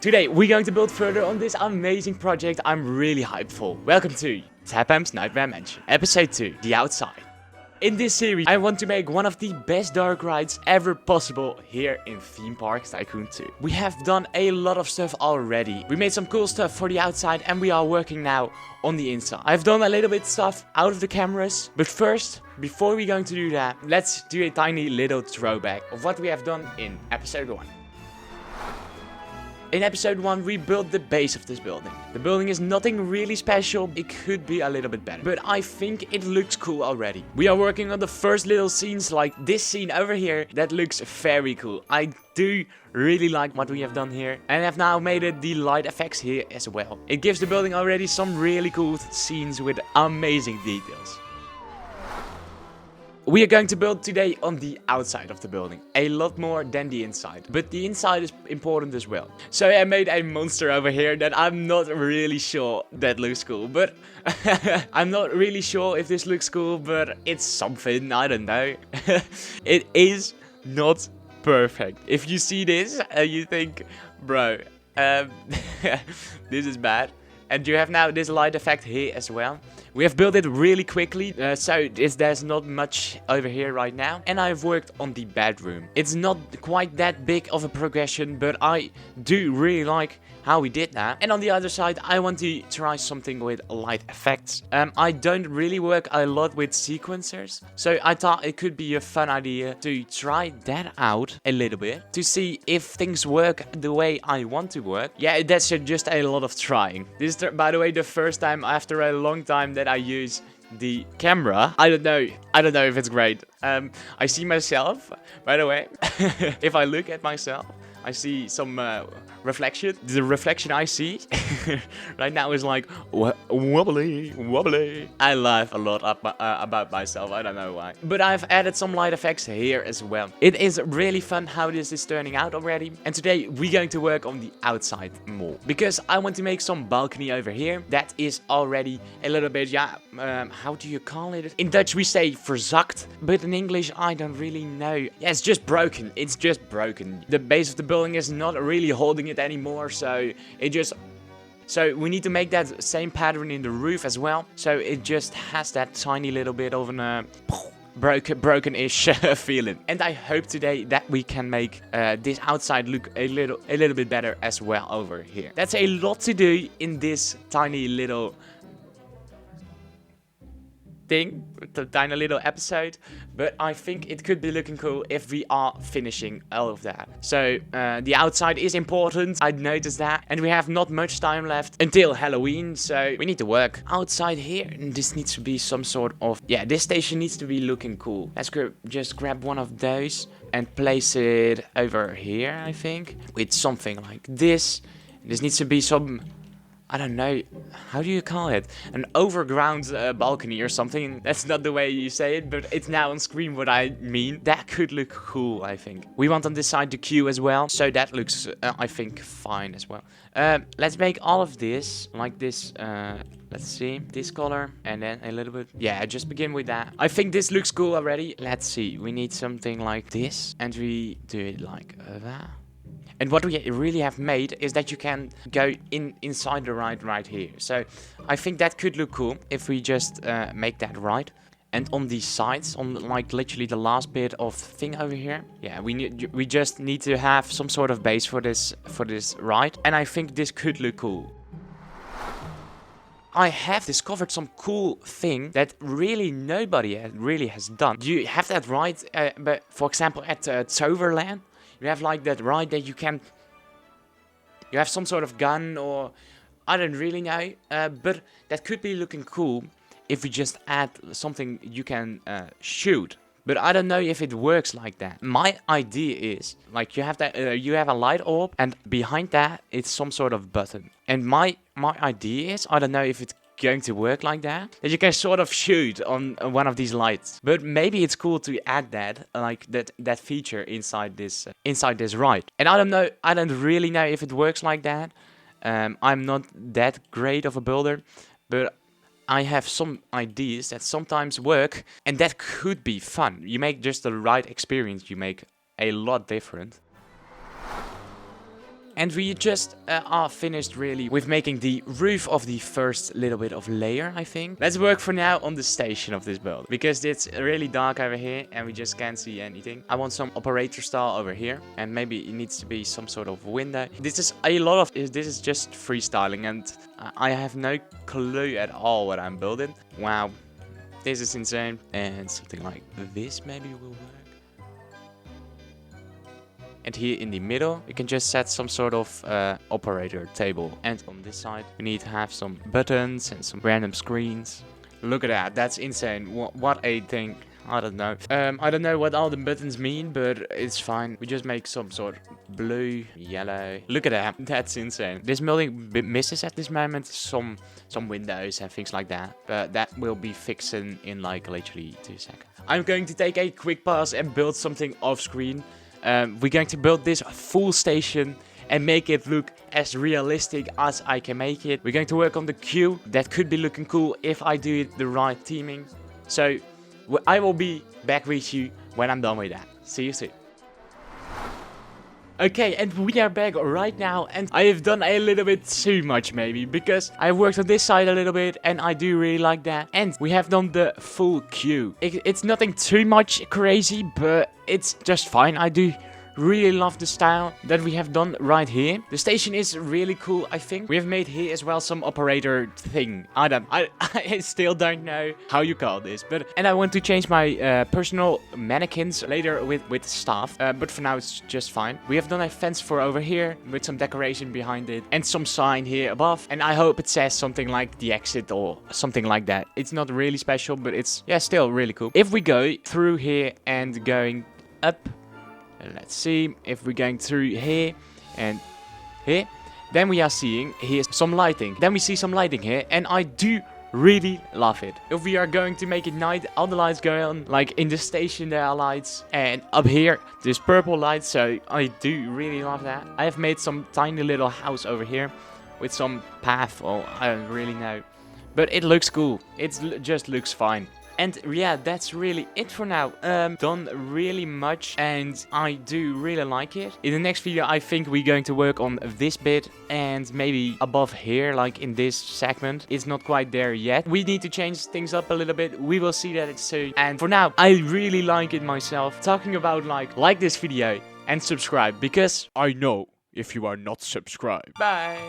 Today we're going to build further on this amazing project I'm really hyped for. Welcome to Tapm's Nightmare Mansion, episode 2, The Outside. In this series I want to make one of the best dark rides ever possible here in Theme Park Tycoon 2. We have done a lot of stuff already. We made some cool stuff for the outside and we are working now on the inside. I've done a little bit stuff out of the cameras, but first, before we're going to do that, let's do a tiny little throwback of what we have done in episode 1. In episode 1 we built the base of this building. The building is nothing really special, it could be a little bit better. But I think it looks cool already. We are working on the first little scenes like this scene over here. That looks very cool. I do really like what we have done here. And have now made it the light effects here as well. It gives the building already some really cool scenes with amazing details. We are going to build today on the outside of the building, a lot more than the inside, but the inside is important as well. So I made a monster over here that I'm not really sure that looks cool, but I'm not really sure if this looks cool, but it's something, I don't know. It is not perfect. If you see this and you think, bro, this is bad. And you have now this light effect here as well. We have built it really quickly, so there's not much over here right now. And I've worked on the bedroom. It's not quite that big of a progression, but I do really like how we did that. And on the other side, I want to try something with light effects. I don't really work a lot with sequencers, so I thought it could be a fun idea to try that out a little bit to see if things work the way I want to work. Yeah, that's just a lot of trying. This is, by the way, the first time after a long time that I use the camera. I don't know if it's great. I see myself, by the way. If I look at myself, I see some reflection. The reflection I see right now is like wobbly, wobbly. I laugh a lot about myself. I don't know why. But I've added some light effects here as well. It is really fun how this is turning out already. And today we're going to work on the outside more. Because I want to make some balcony over here. That is already a little bit, yeah, how do you call it? In Dutch we say verzakt. But in English I don't really know. Yeah, it's just broken. It's just broken. The base of the building is not really holding it anymore, so we need to make that same pattern in the roof as well, so it just has that tiny little bit of an broken-ish feeling. And I hope today that we can make this outside look a little bit better as well over here. That's a lot to do in this tiny little thing, the tiny little episode, but I think it could be looking cool if we are finishing all of that. So the outside is important, I noticed that, and we have not much time left until Halloween, so we need to work outside here. And this needs to be some sort of, yeah, this station needs to be looking cool. Let's just grab one of those and place it over here, I think, with something like this. This needs to be some, I don't know, how do you call it? An overground balcony or something. That's not the way you say it, but it's now on screen what I mean. That could look cool, I think. We want on this side the queue as well, so that looks, I think, fine as well. Let's make all of this like this. Let's see, this color, and then a little bit. Yeah, just begin with that. I think this looks cool already. Let's see, we need something like this, and we do it like that. And what we really have made is that you can go inside the ride right here. So I think that could look cool if we just make that right. And on these sides, on like literally the last bit of thing over here, yeah, we just need to have some sort of base for this ride. And I think this could look cool. I have discovered some cool thing that really nobody really has done. You have that ride, but for example at Toverland. You have like that ride that you have some sort of gun, or I don't really know, but that could be looking cool if we just add something you can shoot. But I don't know if it works like that. My idea is like you have that you have a light orb, and behind that it's some sort of button. And my idea is, I don't know if it's going to work like that you can sort of shoot on one of these lights, but maybe it's cool to add that, like that feature inside this ride. And I don't really know if it works like that. I'm not that great of a builder, but I have some ideas that sometimes work, and that could be fun. You make just the right experience, you make a lot different. And we just are finished really with making the roof of the first little bit of layer, I think. Let's work for now on the station of this build, because it's really dark over here and we just can't see anything. I want some operator style over here, and maybe it needs to be some sort of window. This is a lot of, this is just freestyling, and I have no clue at all what I'm building. Wow, this is insane. And something like this maybe will work. And here in the middle, we can just set some sort of operator table. And on this side, we need to have some buttons and some random screens. Look at that, that's insane. What a thing. I don't know. I don't know what all the buttons mean, but it's fine. We just make some sort of blue, yellow. Look at that, that's insane. This building misses at this moment some windows and things like that. But that will be fixing in like literally 2 seconds. I'm going to take a quick pause and build something off screen. We're going to build this full station and make it look as realistic as I can make it. We're going to work on the queue. That could be looking cool if I do it the right theming. So I will be back with you when I'm done with that. See you soon. Okay, and we are back right now, and I have done a little bit too much maybe, because I worked on this side a little bit and I do really like that. And we have done the full queue. It's nothing too much crazy, but it's just fine. I do really love the style that we have done right here. The station is really cool, I think. We have made here as well some operator thing. I still don't know how you call this, but and I want to change my personal mannequins later with stuff, but for now it's just fine. We have done a fence for over here with some decoration behind it and some sign here above, and I hope it says something like the exit or something like that. It's not really special, but it's still really cool. If we go through here and going up, let's see, if we're going through here and here, then we are seeing here some lighting. Then we see some lighting here, and I do really love it. If we are going to make it night, all the lights go on. Like in the station there are lights, and up here there's purple lights, so I do really love that. I have made some tiny little house over here with some path, or I don't really know, but it looks cool. It just looks fine. And yeah, that's really it for now. Done really much, and I do really like it. In the next video, I think we're going to work on this bit and maybe above here, like in this segment. It's not quite there yet. We need to change things up a little bit. We will see that soon. And for now, I really like it myself. Talking about like this video and subscribe, because I know if you are not subscribed. Bye.